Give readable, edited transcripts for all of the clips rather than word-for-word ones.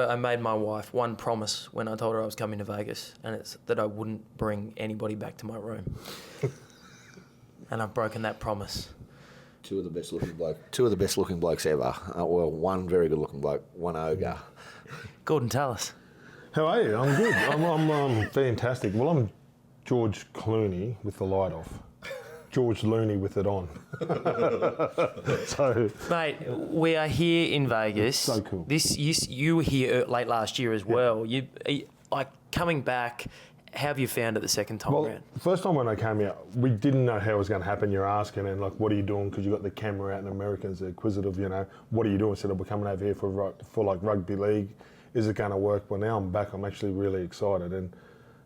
I made my wife one promise when I told her I was coming to Vegas, and it's that I wouldn't bring anybody back to my room. And I've broken that promise. Two of the best looking blokes ever. Well, one very good looking bloke, one ogre. Gorden Tallis. How are you? I'm good. I'm fantastic. Well, I'm George Clooney with the light off. George Looney with it on. So, mate, we are here in Vegas. So cool. You were here late last year as well. You coming back. How have you found it the second time around? First time when I came out, we didn't know how it was going to happen. You're asking, and like, what are you doing? Because you got the camera out, and Americans are inquisitive. You know, what are you doing? I said, we're coming over here for like rugby league. Is it going to work? Well, now I'm back. I'm actually really excited, and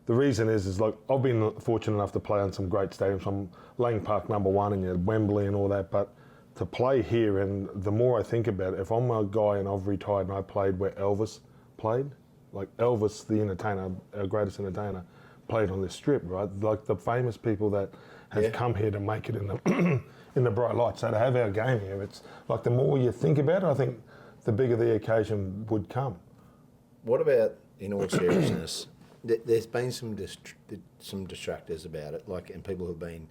the reason is like I've been fortunate enough to play on some great stadiums. I'm Lang Park #1 and you had Wembley and all that, but to play here, and the more I think about it, if I'm a guy and I've retired and I played where Elvis played, like Elvis, the entertainer, our greatest entertainer, played on this strip, right? Like the famous people that have come here to make it in the in the bright light. So to have our game here, it's like the more you think about it, I think the bigger the occasion would come. What about, in all seriousness, there's been some distractors about it, like, and people have been,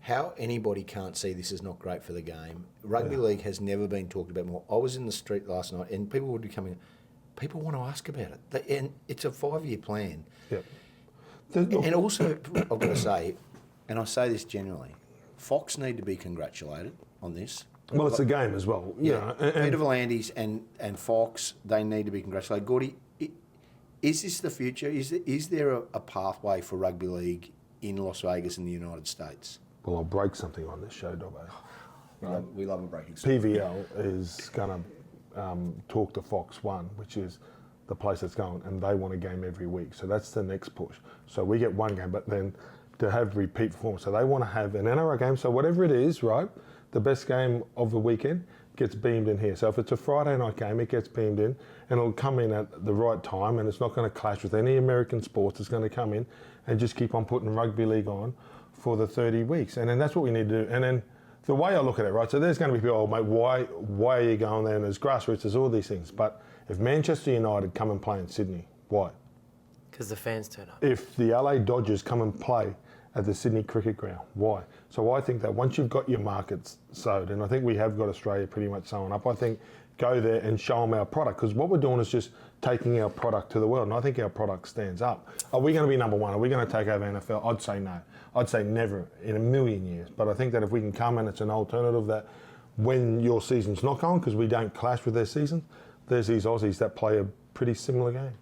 how anybody can't see this is not great for the game. Rugby league has never been talked about more. I was in the street last night and people would be coming, people want to ask about it. And it's a 5-year plan. Yep. And also, I've got to say, and I say this generally, Fox need to be congratulated on this. Well, it's a game as well. Yeah, Peter V'landys and Fox, they need to be congratulated. Gordie, is this the future? Is there a pathway for rugby league in Las Vegas in the United States? Well, I'll break something on this show, Dobbo. We love a breaking story. PVL is going to talk to Fox 1, which is the place that's going, and they want a game every week. So that's the next push. So we get one game, but then to have repeat performance. So they want to have an NRL game. So whatever it is, right, the best game of the weekend gets beamed in here. So if it's a Friday night game, it gets beamed in, and it'll come in at the right time, and it's not going to clash with any American sports. It's going to come in and just keep on putting rugby league on for the 30 weeks. And then that's what we need to do. And then the way I look at it, right, so there's going to be people, oh, mate, why are you going there? And there's grassroots, there's all these things. But if Manchester United come and play in Sydney, why? Because the fans turn up. If the LA Dodgers come and play at the Sydney Cricket Ground, why? So I think that once you've got your markets sowed, and I think we have got Australia pretty much sewn up, I think go there and show them our product, because what we're doing is just taking our product to the world, and I think our product stands up. Are we going to be number one? Are we going to take over NFL? I'd say no. I'd say never in a million years. But I think that if we can come and it's an alternative that when your season's not going, because we don't clash with their season, there's these Aussies that play a pretty similar game.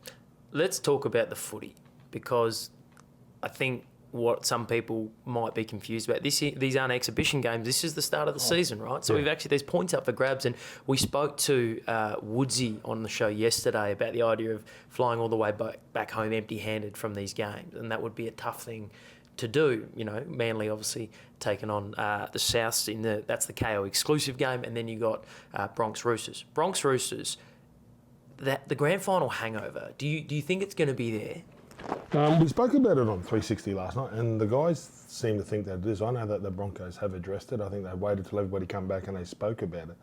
Let's talk about the footy, because I think what some people might be confused about, these aren't exhibition games. This is the start of the season, right? So there's points up for grabs, and we spoke to Woodsy on the show yesterday about the idea of flying all the way back home empty-handed from these games, and that would be a tough thing to do. You know, Manly obviously taking on the Souths that's the KO exclusive game, and then you got Bronx Roosters. The grand final hangover. Do you think it's going to be there? We spoke about it on 360 last night, and the guys seem to think that it is. I know that the Broncos have addressed it. I think they waited till everybody come back and they spoke about it.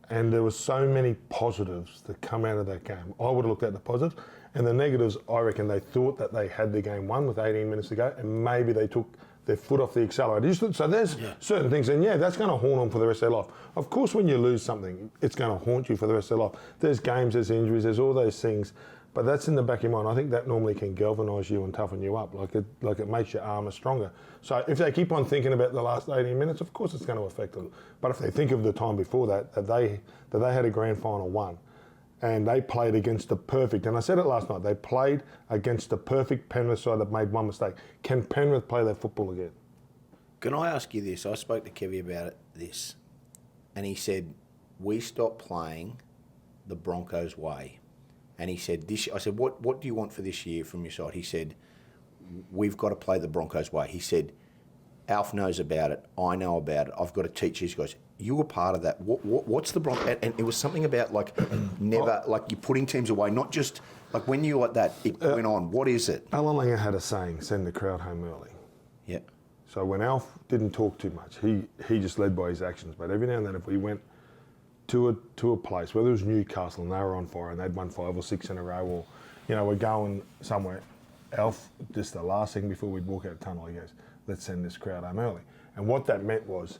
And there were so many positives that come out of that game. I would have looked at the positives, and the negatives, I reckon they thought that they had the game won with 18 minutes to go, and maybe they took their foot off the accelerator. So there's certain things, and that's going to haunt them for the rest of their life. Of course, when you lose something, it's going to haunt you for the rest of their life. There's games, there's injuries, there's all those things. But that's in the back of your mind. I think that normally can galvanise you and toughen you up. Like it makes your armour stronger. So if they keep on thinking about the last 18 minutes, of course it's going to affect them. But if they think of the time before that they had a grand final won, and they played against the perfect, and I said it last night, they played against the perfect Penrith side that made one mistake. Can Penrith play their football again? Can I ask you this? I spoke to Kevy about this, and he said, we stopped playing the Broncos way. And he said, I said, what do you want for this year from your side? He said, we've got to play the Broncos way. He said, Alf knows about it. I know about it. I've got to teach these guys. You were part of that. What's the Broncos? And it was something about like never, like you're putting teams away, not just like when you like that, it went on. What is it? Alan Langer had a saying, send the crowd home early. Yeah. So when Alf didn't talk too much, he just led by his actions. But every now and then if we went to a place, whether it was Newcastle and they were on fire and they'd won 5 or 6 in a row, or, you know, we're going somewhere. Alf, just the last thing before we'd walk out the tunnel, he goes, let's send this crowd home early. And what that meant was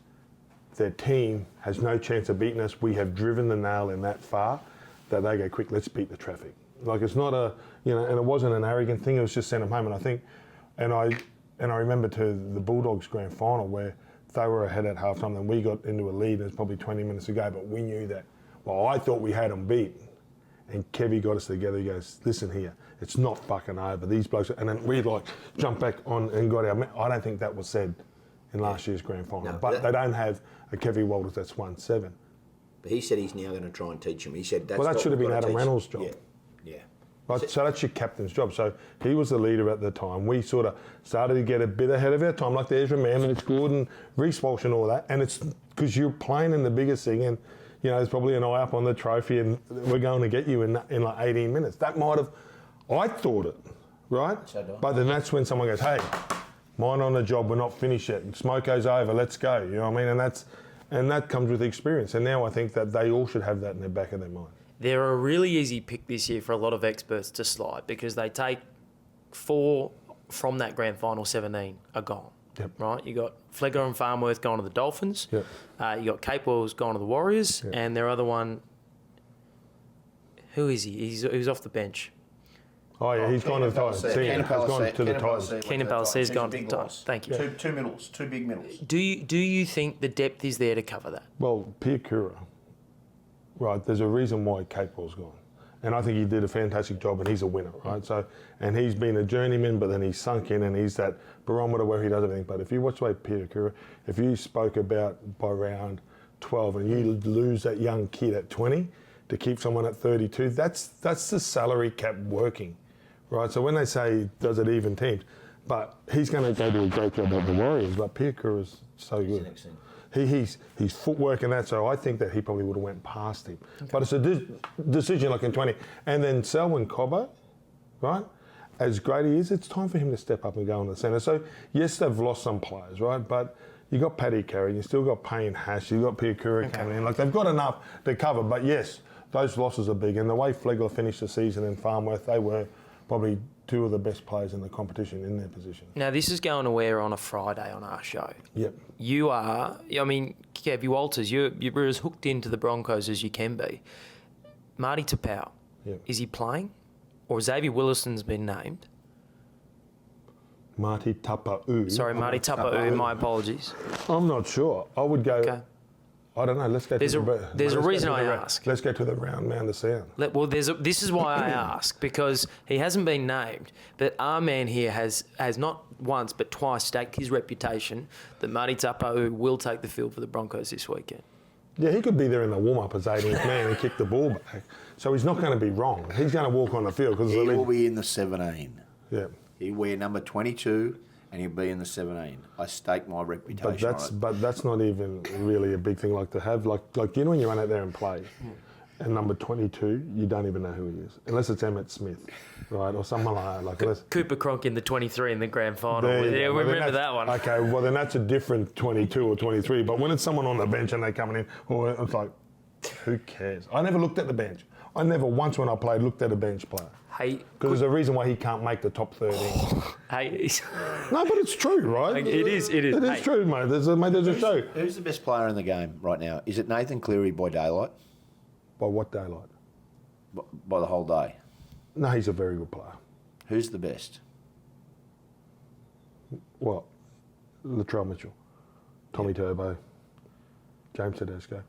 their team has no chance of beating us. We have driven the nail in that far that they go, quick, let's beat the traffic. Like, it's not a, you know, and it wasn't an arrogant thing, it was just send them home. And I think, and I remember to the Bulldogs grand final where they were ahead at halftime and we got into a lead, and it was probably 20 minutes ago, but we knew that, well, I thought we had them beat. And Kevy got us together, he goes, listen here, it's not fucking over. These blokes, and then we like jumped back on and got our, I don't think that was said in last year's grand final. No, but they don't have a Kevy Walters that's won 7. But he said he's now going to try and teach him. He said that's well, that what should have we've been got to Adam teach Reynolds' him. job. Yeah. Right, so that's your captain's job. So he was the leader at the time. We sort of started to get a bit ahead of our time, like the Ezra Man and it's Gordon, Reece Walsh and all that. And it's because you're playing in the biggest thing, and you know there's probably an eye up on the trophy, and we're going to get you in like 18 minutes. That might have, I thought it, right? So do I. But then that's when someone goes, hey, mine on the job, we're not finished yet. Smoko's over, let's go. You know what I mean? And that comes with experience. And now I think that they all should have that in the back of their mind. They're a really easy pick this year for a lot of experts to slide because they take 4 from that grand final 17 are gone. Yep. Right? You got Flegler and Farnworth going to the Dolphins. Yep. You got Capewell's going to the Warriors, Yep. and their other one. Who is he? He's off the bench. Oh yeah, he's gone to the Titans. Has gone to the Titans. Keenan Palace's gone to the Titans. Thank you. Two middles, 2 big middles. Do you think the depth is there to cover that? Well, Piakura, right, there's a reason why Capewell's gone. And I think he did a fantastic job, and he's a winner, right? So, and he's been a journeyman, but then he's sunk in, and he's that barometer where he does everything. But if you watch the way Piakura, if you spoke about by round 12 and you lose that young kid at 20 to keep someone at 32, that's the salary cap working, right? So when they say, does it even teams? But he's going to go do a great job at the Warriors, but Piakura is so good. He's footwork and that, so I think that he probably would have went past him. Okay. But it's a decision like in 20. And then Selwyn Cobbo, right? As great he is, it's time for him to step up and go in the centre. So, yes, they've lost some players, right? But you got Paddy Carey, you still got Payne Hash, you got Piakura coming in. Like, they've got enough to cover. But, yes, those losses are big. And the way Flegler finished the season in Farnworth, they were probably 2 of the best players in the competition in their position. Now, this is going to air on a Friday on our show. Yep. You are, I mean, Kevy Walters, you're as hooked into the Broncos as you can be. Marty Tapau, yep. Is he playing? Or Xavier Williston's been named? Marty Tapau. Sorry, Marty Tapau, my apologies. I'm not sure. I would go... Okay. I don't know. Let's go. There's a reason I ask. Let's go to the round mound of sound. This is why I ask, because he hasn't been named, but our man here has not once but twice staked his reputation that Marty Tapau will take the field for the Broncos this weekend. Yeah, he could be there in the warm-up as 18th man and kick the ball back. So he's not going to be wrong. He's going to walk on the field because he will be in the 17. Yeah. He'll wear number 22. And he'll be in the 17. I stake my reputation on it. But that's not even really a big thing like to have. Like you know when you run out there and play, and number 22, you don't even know who he is. Unless it's Emmett Smith, right? Or someone like that. Cooper Cronk in the 23 in the grand final. Yeah, we remember that one. Okay, well then that's a different 22 or 23. But when it's someone on the bench and they're coming in, or it's like, who cares? I never looked at the bench. I never once when I played looked at a bench player. Hey, because there's a reason why he can't make the top 13. Hey, no, but it's true, right? It is. It is true, mate. There's a show. Who's the best player in the game right now? Is it Nathan Cleary by daylight? By what daylight? By the whole day. No, he's a very good player. Who's the best? What? Latrell Mitchell, Tommy Turbo, James Tedesco,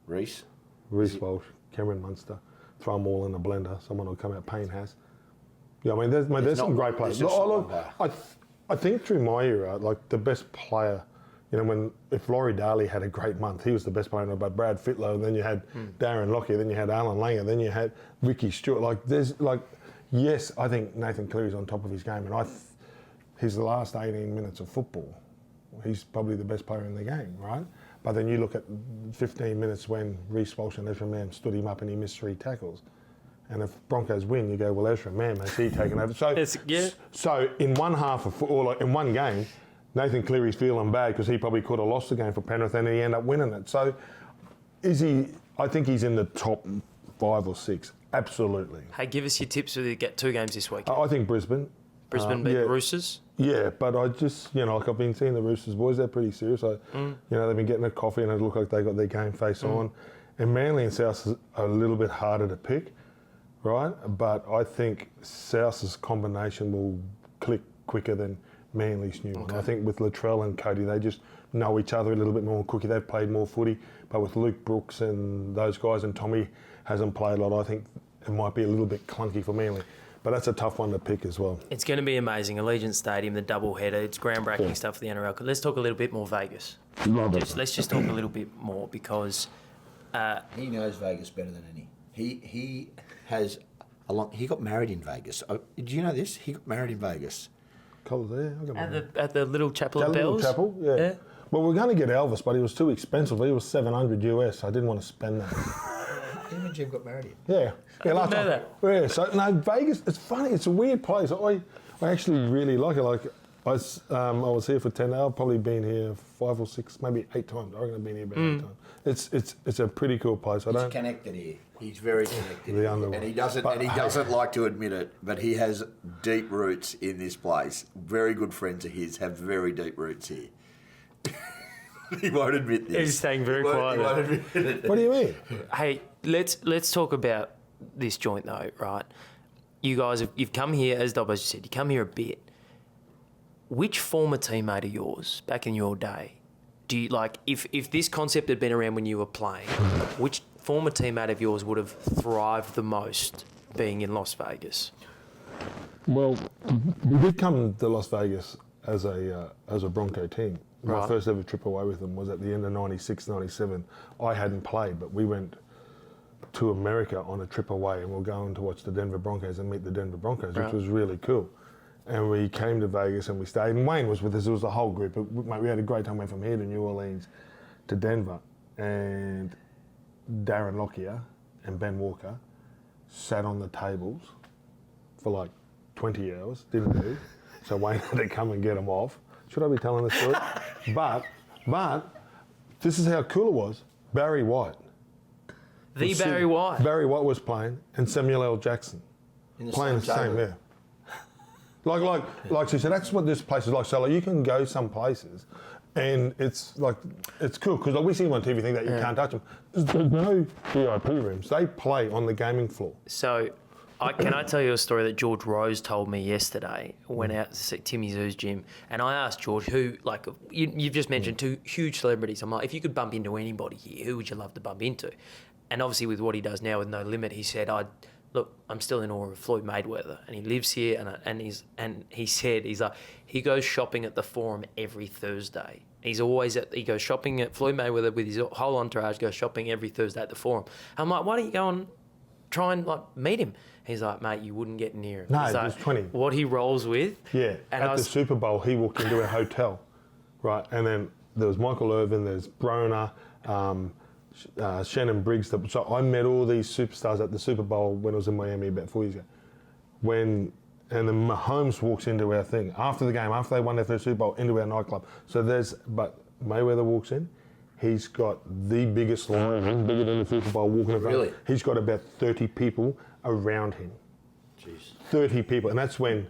Reece Walsh, Cameron Munster. Throw them all in a blender. Someone will come out. Payne has. Yeah, I mean, there's some great players. I think through my era, like the best player, you know, if Laurie Daly had a great month, he was the best player. But Brad Fittler, and then you had Darren Lockyer, then you had Alan Langer, then you had Ricky Stewart. Yes, I think Nathan Cleary's on top of his game, and his last 18 minutes of football, he's probably the best player in the game, right? But then you look at 15 minutes when Reece Walsh and Ezra Mam stood him up and he missed 3 tackles. And if Broncos win, you go, well, Ezra Mam, has he taken over? So in one half of or like in one game, Nathan Cleary's feeling bad because he probably could have lost the game for Penrith and he ended up winning it. So is he I think he's in the top 5 or 6. Absolutely. Hey, give us your tips for the 2 games this week. I think Brisbane. Brisbane beat the Roosters. Yeah, but I just, like I've been seeing the Roosters boys, they're pretty serious. They've been getting a coffee and it looked like they got their game face on. And Manly and South are a little bit harder to pick, right? But I think South's combination will click quicker than Manly's new one. I think with Latrell and Cody, they just know each other a little bit more quickly. They've played more footy. But with Luke Brooks and those guys, and Tommy hasn't played a lot, I think it might be a little bit clunky for Manly. But that's a tough one to pick as well. It's going to be amazing. Allegiant Stadium, the doubleheader. It's groundbreaking stuff for the NRL. Let's talk a little bit more Vegas. Let's just talk a little bit more because... he knows Vegas better than any. He has he got married in Vegas. Did you know this? He got married in Vegas. At the little chapel of Bells? Little chapel, yeah. Well, we're going to get Elvis, but he was too expensive. He was $700 US. I didn't want to spend that. Him and Jim got married Yeah. I didn't know that. Yeah, so, no, Vegas, it's funny. It's a weird place. I actually really like it. Like, I was here for 10 hours. I've probably been here 5 or 6, maybe 8 times. I reckon I've been here about 8 times. It's a pretty cool place. He's connected here. He's very connected. And he doesn't like to admit it, but he has deep roots in this place. Very good friends of his have very deep roots here. He won't admit this. He's staying very quiet. He won't admit it. What do you mean? Hey, let's talk about this joint though, right? You guys, you've come here, as Dobbo said, you come here a bit. Which former teammate of yours back in your day, do you like? If this concept had been around when you were playing, which former teammate of yours would have thrived the most being in Las Vegas? Well, we did come to Las Vegas as a Bronco team. My first ever trip away with them was at the end of 96, 97. I hadn't played, but we went to America on a trip away and we're going to watch the Denver Broncos and meet the Denver Broncos, which was really cool. And we came to Vegas and we stayed. And Wayne was with us. It was the whole group. We had a great time. Went from here to New Orleans to Denver. And Darren Lockyer and Ben Walker sat on the tables for like 20 hours, didn't do. So Wayne had to come and get them off. Should I be telling this story? But this is how cool it was. Barry White. Barry White. Barry White was playing, and Samuel L. Jackson playing the same. Yeah. Like she said, that's what this place is like. So like, you can go some places, and it's cool because we see them on TV, think that you can't touch them. There's no VIP rooms. They play on the gaming floor. So, can I tell you a story that George Rose told me yesterday? Went out to see Timmy Zoo's gym, and I asked George, who, like, you've just mentioned 2 huge celebrities. I'm like, if you could bump into anybody here, who would you love to bump into? And obviously with what he does now with No Limit, he said, I'm still in awe of Floyd Mayweather, and he lives here, and he said he goes shopping at the Forum every Thursday. He goes shopping at Floyd Mayweather with his whole entourage, goes shopping every Thursday at the Forum. I'm like, why don't you go and try and meet him? He's like, mate, you wouldn't get near him. No, he's it was 20. What he rolls with. Yeah, and at the Super Bowl, he walked into a hotel, right? And then there was Michael Irvin, there's Broner, Shannon Briggs. So I met all these superstars at the Super Bowl when I was in Miami about 4 years ago. And then Mahomes walks into our thing after the game, after they won their first Super Bowl, into our nightclub. But Mayweather walks in. He's got the biggest line, bigger than the Super Bowl, walking around. Really? He's got about 30 people around him. Jeez. 30 people. And that's when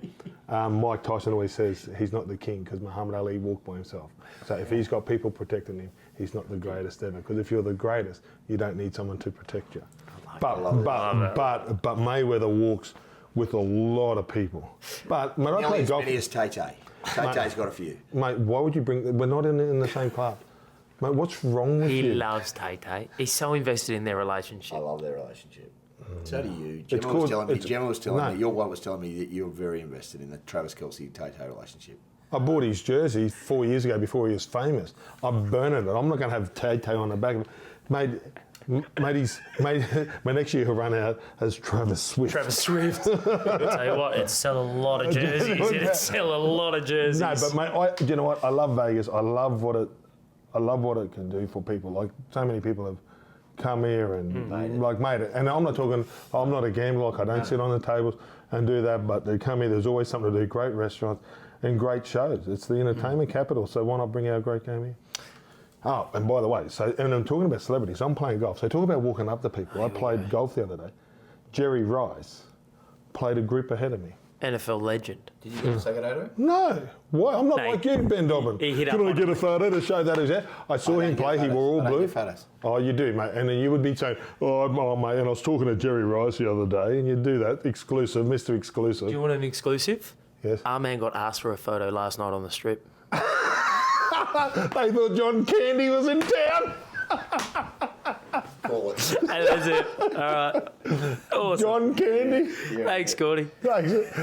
Mike Tyson always says he's not the king because Muhammad Ali walked by himself. So if he's got people protecting him, he's not the greatest ever. Because if you're the greatest, you don't need someone to protect you. But Mayweather walks with a lot of people. But when I play golf, as many as Tay-Tay. Tay-Tay's got a few. Mate, why would you bring? We're not in the same club. Mate, what's wrong with you? He loves Tay-Tay. He's so invested in their relationship. I love their relationship. So do you. Gemma was telling me, your wife was telling me that you're very invested in the Travis Kelce Tay-Tay relationship. I bought his jersey 4 years ago before he was famous. I burned it. I'm not going to have Tay-Tay on the back of it. My next year he'll run out as Travis Swift. Travis Swift. I'll tell you what, it'd sell a lot of jerseys. It'd sell a lot of jerseys. No, but mate, you know what? I love Vegas. I love what it can do for people. Like so many people have come here and made it. And I'm not a gambler. Like I don't sit on the tables and do that. But they come here. There's always something to do. Great restaurants and great shows. It's the entertainment capital. So why not bring our great game here? Oh, and by the way, and I'm talking about celebrities. I'm playing golf. So talk about walking up to people. I played golf the other day. Jerry Rice played a group ahead of me. NFL legend. Did you get to take it over? No. Why? I'm not like you, Ben Dobbin. He hit up Can I on get a photo to show that he's out? I saw him play. He wore all blue. Oh, you do, mate. And then you would be saying, oh, mate, and I was talking to Jerry Rice the other day, and you do that. Exclusive, Mr. Exclusive. Do you want an exclusive? Yes. Our man got asked for a photo last night on the strip. They thought John Candy was in town. Call it. And that's it. All right. Awesome. John Candy. Thanks, Gordie. Thanks.